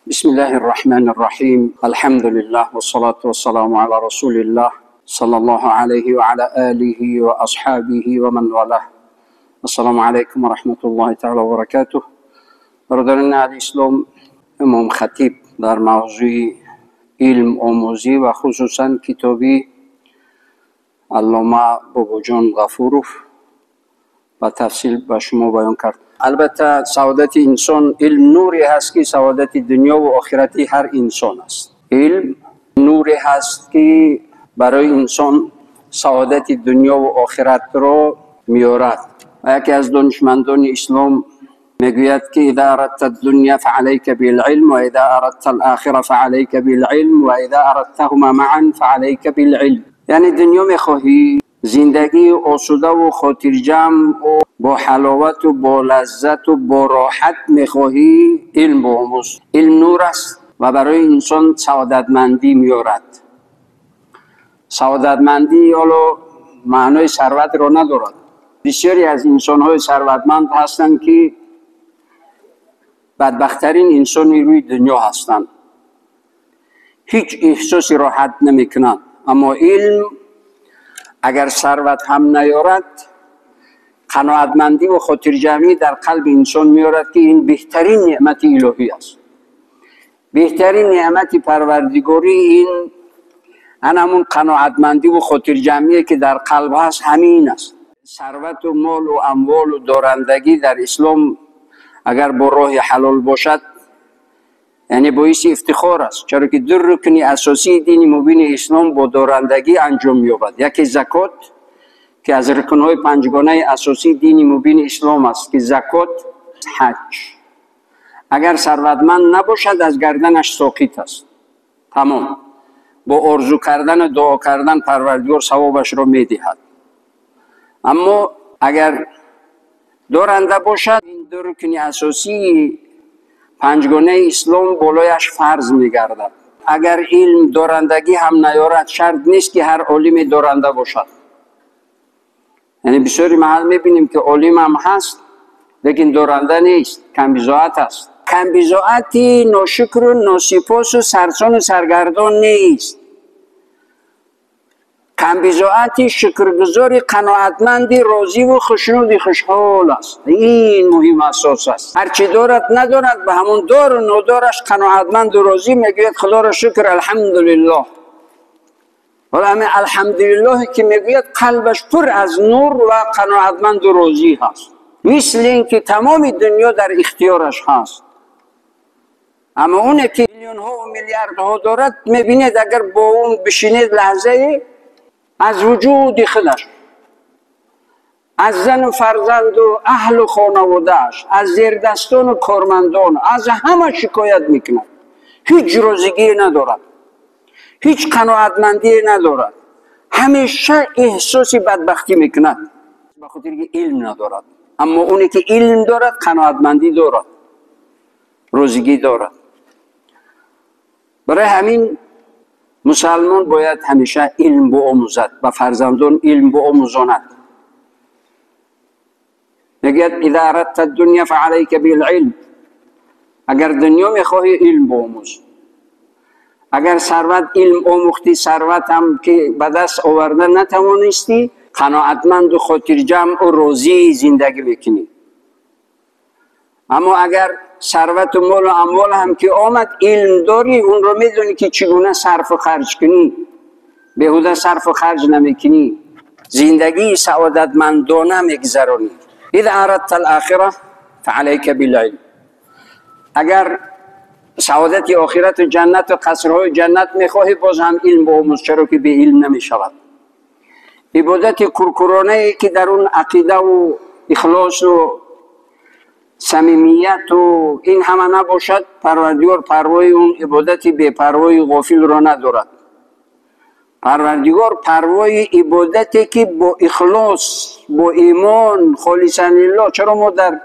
بسم الله الرحمن الرحيم. الحمد لله والصلاة والسلام على رسول الله صلى الله عليه وعلى آله وأصحابه ومن والاه. السلام عليكم ورحمة الله تعالى وبركاته. برادران الإسلام، امام خطیب در موضوع علم آموزی و خصوصا کتابی علامه باباجان غفورов با تفصیل به شما بیان کرد. البته سعادت انسان علم نوری هست که سعادت دنیا و آخرتی هر انسان است. علم نوری هست که برای انسان سعادت دنیا و آخرت را میارد. و یکی از دانشمندان اسلام میگوید که اذا اردت الدنیا فعليك بالعلم و اذا اردت الاخره فعليك بالعلم و اذا اردتهما معا فعليك بالعلم. یعنی دنیا میخواهی، زندگی آسوده و خاطر جمع و با حلاوت و با لذت و با راحت میخواهی، علم آموز. علم نور است و برای انسان سعادتمندی میارد. سعادتمندی حالا معنای ثروت را ندارد. بسیاری از انسان‌های ثروتمند هستند که بدبخترین انسانی روی دنیا هستند. هیچ احساسی راحت نمیکنند. اما علم اگر ثروت هم نیارد، قناعتمندی و خاطر جمعی در قلب انسان میارد که این بهترین نعمت الهی است. بهترین نعمت پروردگاری این همون قناعتمندی و خاطر جمعی که در قلب هست، همین است. ثروت و مال و اموال و دارندگی در اسلام اگر با راه حلال باشد، یعنی باعث افتخار است، چرا که دو رکن اساسی دین مبین اسلام با دارندگی انجام می‌یابد. یکی زکات که از رکن‌های پنجگانه اساسی دین مبین اسلام است، که زکات، حج. اگر ثروتمند نباشد از گردنش ساقط است. تمام. با آرزو کردن و دعا کردن پروردگار ثوابش را می‌دهد. اما اگر دارنده باشد، این دو رکن اساسی پنجگانه اسلام بالایش فرض می‌گردد. اگر علم دارندگی هم نیارد، شرط نیست که هر عالم دارنده باشد. یعنی بسیاری محل می‌بینیم که عالم هم هست لیکن دارنده نیست، کمبزاعت است. کمبزاعتی ناشکر و ناسپاس و سرسان و سرگردان نیست. کمبزاعتی شکرگزاری، قناعتمندی، راضی و خوشنودی، خوشحال است. این مهم اساس است. هرچی دارد ندارد به همون دار و ندارش قناعتمند و راضی میگوید خدا را شکر الحمدلله. ولی همین الحمدلله که میگوید قلبش پر از نور و قناعتمند و راضی هست، مثل این که تمام دنیا در اختیارش هست. اما اون که میلیون ها و میلیارد ها دارد، میبینید اگر با اون بشینید لحظه، از وجود خودش، از زن و فرزند و اهل و خانوادهش، از زیردستان و کارمندان، از همه شکایت میکند. هیچ راضیگی ندارد، هیچ قناعتمندی ندارد، همیشه احساس بدبختی میکند به خاطر که علم ندارد. اما اونی که علم دارد قناعتمندی دارد، راضیگی دارد. برای همین مسلمان باید همیشه علم بیاموزد و فرزندان علم بیاموزاند. میگوید اذا اردت الدنیا فعليك بالعلم. اگر دنیا میخواهی علم بیاموز. اگر ثروت علم آموختی، ثروت هم که به دست آوردن نتوانستی، قناعتمند و خاطر جمع و راضی زندگی بکنی. اما اگر ثروت و مال و اموال هم که آمد، علم داری، اون رو میدونی که چگونه صرف و خرج کنی، بیهوده صرف و خرج نمیکنی، زندگی سعادتمندانه میگذرانی. اذا اردت الاخره فعليك بالعلم. اگر سعادت آخرت و جنت و قصرهای جنت میخواهی، باز هم علم بیاموز، چرا که به علم نمیشود. عبادت کرکرانه که در اون عقیده و اخلاص و صمیمیت و این همه نباشد، پروردگار پروای اون عبادت بے پروای غافل را ندارد. پروردگار پروای عبادتی که با اخلاص، با ایمان، خالصا لله. چرا ما در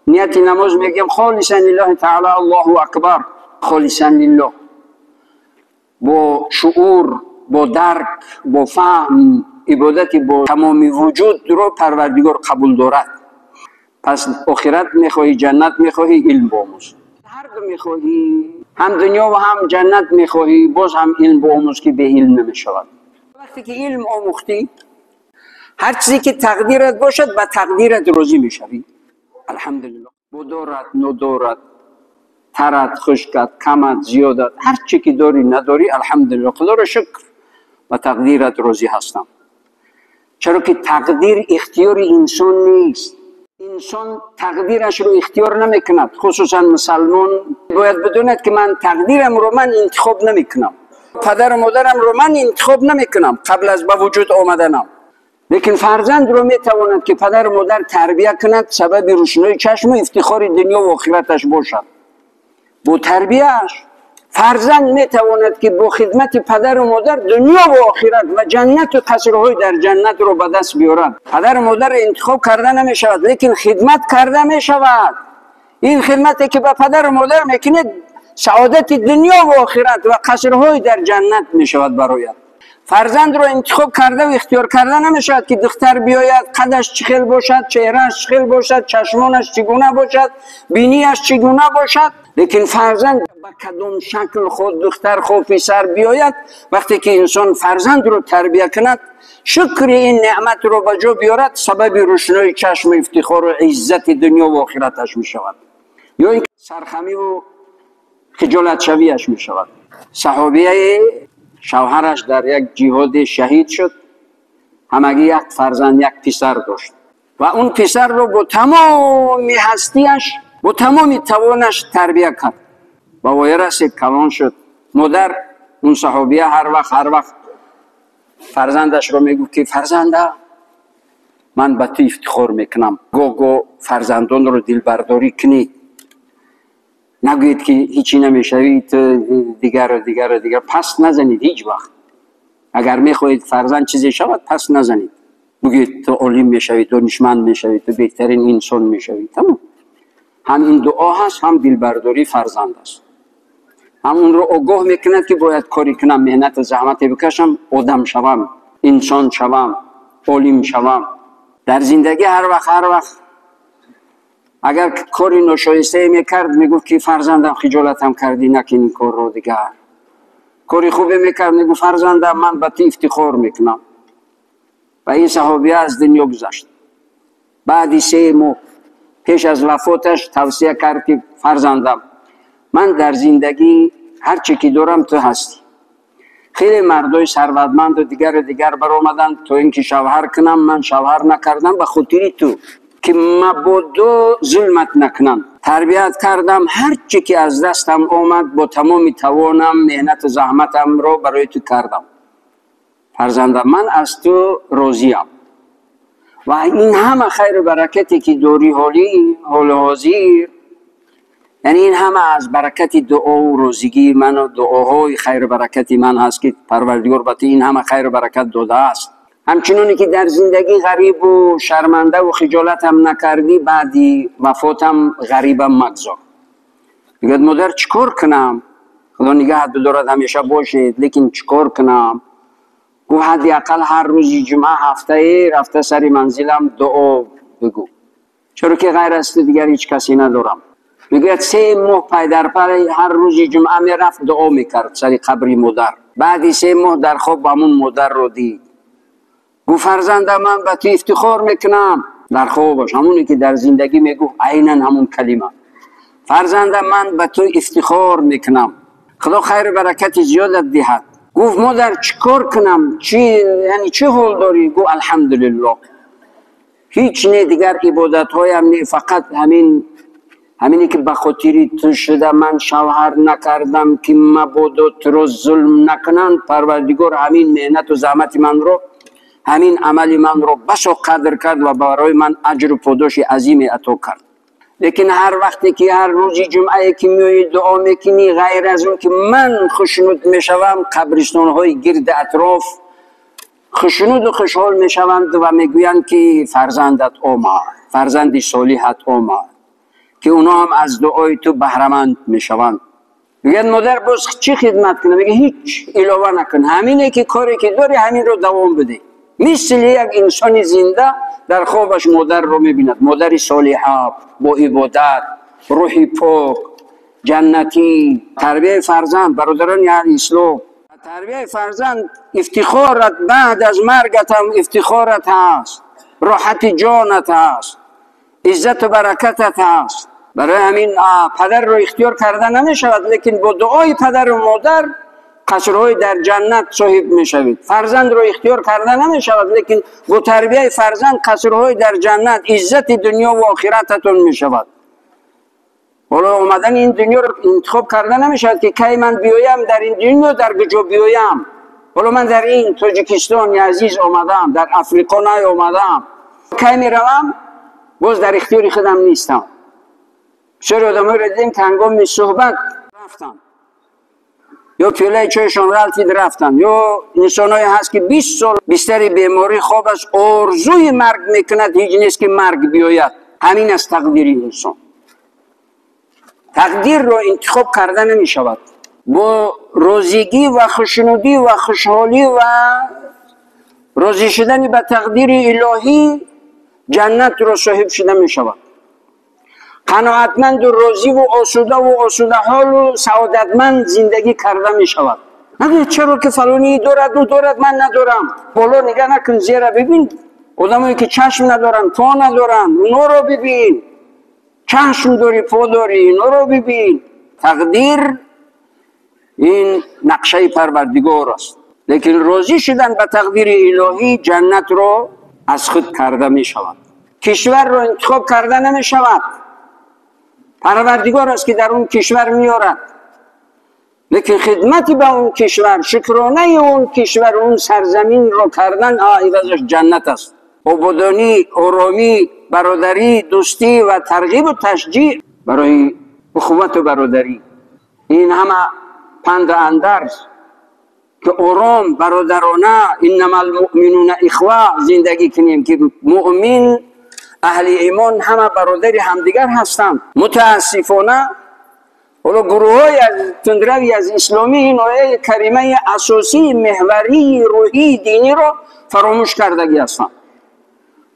نیت نماز میگیم خالصا لله تعالی الله اکبر، خالصا لله، با شعور، با درک، با فهم، عبادتی با تمامی وجود رو پروردگار قبول دارد. پس آخرت میخواهی، جنت میخواهی، علم بیاموز. هر دو میخواهی، هم دنیا و هم جنت میخواهی، باز هم علم آموز که به علم نمیشود. وقتی که علم آموختی، هر چیزی که تقدیرت باشد به تقدیرت راضی میشوی. الحمدلله. بدارد ندارد، ترد خشکت کمت زیادت، هر چی که داری نداری الحمدلله، خدا را شکر، و تقدیرت راضی هستم. چرا که تقدیر اختیار انسان نیست. انسان تقدیرش رو اختیار نمیکند. خصوصا مسلمان باید بدوند که من تقدیرم رو من انتخاب نمیکنم، پدر و مادرم رو من انتخاب نمیکنم قبل از به وجود آمدنم. لیکن فرزند رو میتواند که پدر و مادر تربیت کند، سبب روشنایی چشم و افتخار دنیا و آخرتش باشد. با تربیتش فرزند میتواند که با خدمت پدر و مادر دنیا و آخرت و جنت و قصرهای در جنت رو به دست بیارد. پدر و مادر انتخاب کرده نمی شود، لیکن خدمت کرده می شود. این خدمتی که به پدر و مادر میکنید سعادت دنیا و آخرت و قصرهای در جنت می شود برایت. فرزند رو انتخاب کرده و اختیار کرده نمی شود که دختر بیاید قدش چخیل باشد، چهرهش چخیل باشد، چشمانش چگونه باشد، بینیش چگونه باشد. لیکن فرزند به کدام شکل خود دختر خود پسر بیاید، وقتی که انسان فرزند رو تربیت کند، شکر این نعمت رو به جا بیارد، سبب روشنایی چشم افتخار و عزت دنیا و آخرتش می شود، یا این سرخمی و خجالت شویش می شود. صحابیه شوهرش در یک جهاد شهید شد، همگی یک فرزند یک پسر داشت و اون پسر رو با تمام هستیش با تمام توانش تربیت کرد و وای رسید کلان شد. مادر اون صحابیه هر وقت فرزندش رو میگو که فرزنده من به تو افتخار میکنم، گو فرزندان رو دل برداری کنی، نگوید که هیچی نمیشوید، دیگر پس نزنید هیچ وقت. اگر میخواهید فرزند چیزی شود پس نزنید، بگید تو عالم میشوید، تو دانشمند میشوید، تو بهترین انسان میشوید. تمام. هم این دعا هست، هم دلبرداری فرزند است. هم اون رو آگاه میکند که باید کاری کنم، مهنت زحمت بکشم، آدم شوم، انسان شوم، عالم شوم. در زندگی هر وقت اگر کاری ناشایسته میکرد میگفت که فرزندم خجالتم کردی، نکن این کار رو دیگر. کاری خوبی میکرد میگفت فرزندم من به تو افتخار میکنم. و این صحابیه از دنیا گذشت. بعد 3 ماه پیش از وفاتش توصیه کرد که فرزندم من در زندگی هر چی که دارم تو هستی. خیلی مردای ثروتمند و دیگر برآمدند تو اینکه شوهر کنم، من شوهر نکردم به خاطر تو که مبادا ظلمت نکنم. تربیت کردم، هر چی که از دستم آمد با تمام توانم مهنت زحمتم رو برای تو کردم. فرزندم من از تو راضیم و این همه خیر و برکتی که داری حال حاضر، یعنی این همه از برکت دعا و روزگی من و دعاهای خیر و برکتی من هست که پروردگار به تو این همه خیر و برکت داده است. همچنانی که در زندگی غریب و شرمنده و خجالتم نکردی، بعدی وفاتم غریبم مگذار. میگه مادر چیکار کنم؟ خدا نگهت بدارد همیشه باشید، لیکن چیکار کنم؟ گو حداقل هر روز جمعه رفته سر منزلم دعا بگو، چرا که غیر از دیگر هیچ کسی ندارم. میگه 3 ماه پای در پای هر روز جمعه میرفت دعا میکرد سر قبر مادر. بعد 3 ماه در خواب همون مادر رو دید. گو فرزند من به تو افتخار میکنم. در خوابش همونی که در زندگی میگو عیناً همون کلمه، فرزند من به تو افتخار میکنم، خدا خیر برکت زیادت دهد. گفت مادر چیکار کنم؟ یعنی چه حال داری؟ گو الحمدلله، هیچ نه دیگر عبادت هایم نه، فقط همینی که به خاطر تو شده من شوهر نکردم که مبادا تو رو ظلم نکنند. پروردگار همین مهنت و زحمت من رو، همین عمل من رو بسا قدر کرد و برای من اجر و پاداش عظیم عطا کرد. لیکن هر وقتی که هر روزی جمعه که میای دعا میکنی، غیر از اون که من خشنود میشوم، قبرستان های گرد اطراف خشنود و خوشحال میشوند و میگویند که فرزندت آمد، فرزند صالحت آمد، که اونا هم از دعای تو بهره‌مند میشوند. میگن مادر باز چی خدمت کنه؟ میگه هیچ، علاوه نکن، همینه که کاری که داری همین رو دوام بده. مثل یک انسان زنده در خوابش مادر رو میبیند، مادر صالحه با عبادت، روحی پاک، جنتی. تربیه فرزند برادران یعنی اسلام، تربیه فرزند افتخارت بعد از مرگت هم افتخارت هست، راحت جانت هست، عزت و برکتت هست. برای همین پدر رو اختیار کرده نمی شود، لیکن با دعای پدر و مادر قصرهای در جنت صاحب می شوید. فرزند رو اختیار کرده نمی شود، لیکن با تربیه فرزند قصرهای در جنت، عزت دنیا و آخرتتون می شود. حالا اومدن این دنیا رو انتخاب کرده نمی شود که کی من بیایم در این دنیا در کجا بیایم. حالا من در این تاجیکستان عزیز آمدم، در افریقا نه آمدم، کی می روم باز در اختیار خودم نیستم. بسیاری آدم‌ها را دیدیم که هنگام صحبت رفتن یا پیاله چایشان رفتید رفتن، یا انسان‌هایی هست که 20 سال بستر بیماری خواب است، آرزوی مرگ میکند، هیچ نیست که مرگ بیاید. همین است تقدیر انسان. تقدیر رو انتخاب کرده نمی شود. با روزیگی و خوشنودی و خوشحالی و راضی شدن به تقدیر الهی جنت رو صاحب شده می شود. قناعتمند و راضی و آسوده حال و سعادتمند زندگی کرده می شود. نگه چرا که فلانی دارد و دارد من ندارم. بالا نگاه نکن، زیرا ببین آدمایی که چشم ندارن پا ندارن اونا رو ببین. چشم داری پا داری اینا رو ببین. تقدیر این نقشه پروردگار است، لیکن راضی شدن به تقدیر الهی جنت رو از خود کرده می شود. کشور رو انتخاب کرده نمی شود، پروردگار است که در اون کشور میارد، لیکن خدمتی به اون کشور، شکرانه اون کشور، اون سرزمین رو کردن عوضش جنت است. آبادانی، آرامی، برادری، دوستی و ترغیب و تشجیع برای اخوت و برادری، این همه پند اندرز که آرام برادرانه انما المؤمنون اخوه زندگی کنیم، که مؤمن اهل ایمان همه برادر همدیگر هستند. متاسفانه حالا گروه های از تندروی از اسلامی این آیه کریمه اساسی محوری روحی دینی رو فراموش کردگی هستند.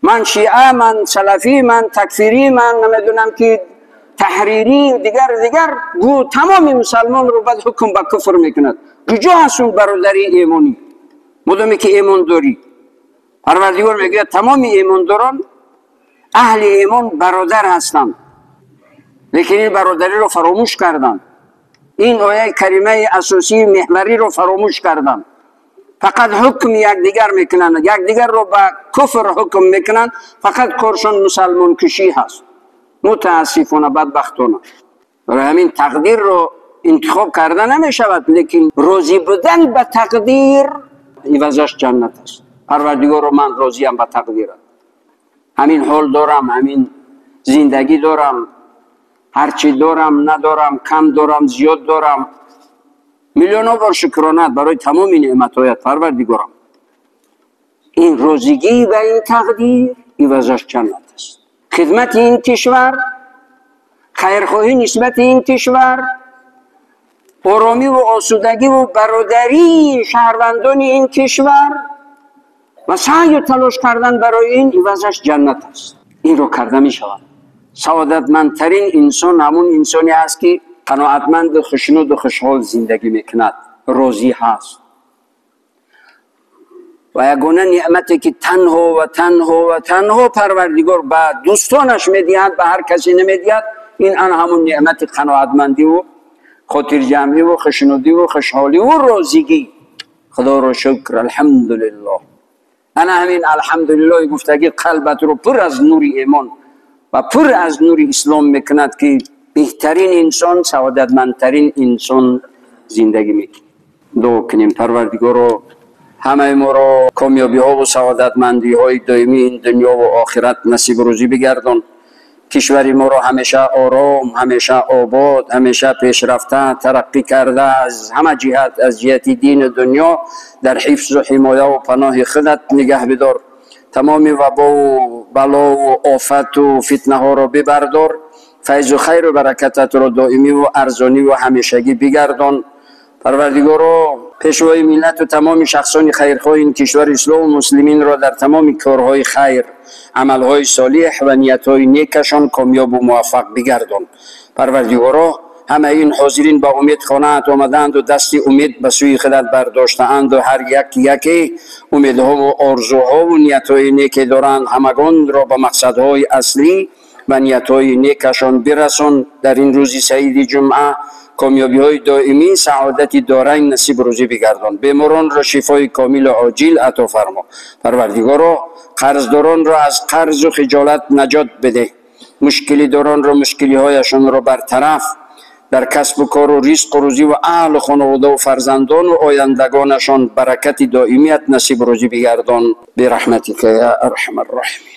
من شیعه، من سلفی، من تکفیری، من نمیدونم که تحریری، دیگر گو تمام مسلمان رو بعد حکم به کفر میکند. کجا هستون برادری ایمانی؟ مدامی که ایمان داری، پروردگار میگه تمام ایمانداران اهل ایمان برادر هستند، لیکن این برادری رو فراموش کردند. این آیه کریمه اساسی محوری رو فراموش کردند. فقط حکم یکدیگر میکنند، یکدیگر رو به کفر حکم میکنند، فقط کارشان مسلمان کشی هست. متاسفانه بدبختانه. برای همین تقدیر رو انتخاب کرده نمی شود، لیکن راضی بودن به تقدیر عوضش جنت است. پروردگار رو من راضیم به تقدیرم، همین حال دارم، همین زندگی دارم، هرچی دارم ندارم، کم دارم زیاد دارم، میلیون بار شکرانت برای تمام نعمت‌هایت پروردگارم. این روزگی و این تقدیر عوضش جنت است. خدمت این کشور، خیرخواهی نسبت این کشور، آرامی و آسودگی و برادری شهروندان این کشور و سعی و تلاش کردن برای این عوضش جنت است. این رو کرده می شود. سعادتمندترین انسان همون انسانی است که قناعتمند، خوشنود و خوشحال زندگی میکند، راضی هست. و یگانه نعمتی که تنها پروردگار به دوستانش میدهد، به هر کسی نمیدهد، این همون نعمت قناعتمندی و خاطر جمعی و خوشنودی و خوشحالی و راضیگی. خدا رو شکر، الحمدلله. انا همین الحمدلله گفتگی قلبت رو پر از نور ایمان و پر از نور اسلام میکند که بهترین انسان، سعادتمندترین انسان زندگی میکند. دعا کنیم پروردگار رو همه ما را کامیابی ها و سعادتمندی های دائمی این دنیا و آخرت نصیب روزی بگردان. کشور ما را همیشه آرام، همیشه آباد، همیشه پیشرفته، ترقی کرده از همه جهت، از جهت دین دنیا در حفظ و حمایه و پناه خودت نگه بدار. تمام وبا و بلا و آفت و فتنه ها را ببردار. فیض و خیر و برکتت را دائمی و ارزانی و همیشگی بگردان. پروردگارا پیشوای ملت و تمام شخصان خیرخواه این کشور اسلام و مسلمین را در تمام کارهای خیر، عملهای صالح و نیتهای نیکشان کامیاب و موفق بگردان. پروردگارا همه این حاضرین با امید خانه‌ات آمدند و دستی امید به سوی خودت برداشتند و هر یکی امیدها و آرزوها و نیت‌های نیک دارند، همگان را به مقصدهای اصلی و نیت‌های نیکشان برسان. در این روزی سعید جمعه کامیابی‌های دائمی، سعادت دارین نصیب روزی بگردان. بیماران را شفای کامل و عاجل عطا فرما. پروردگارا قرضداران را از قرض و خجالت نجات بده. مشکلی داران را مشکلی‌هایشان را برطرف. در کسب و کار و رزق و روزی و اهل و خانواده و فرزندان و آیندگانشان برکت دائمیت نصیب روزی بگردان برحمتک یا ارحم الراحمین.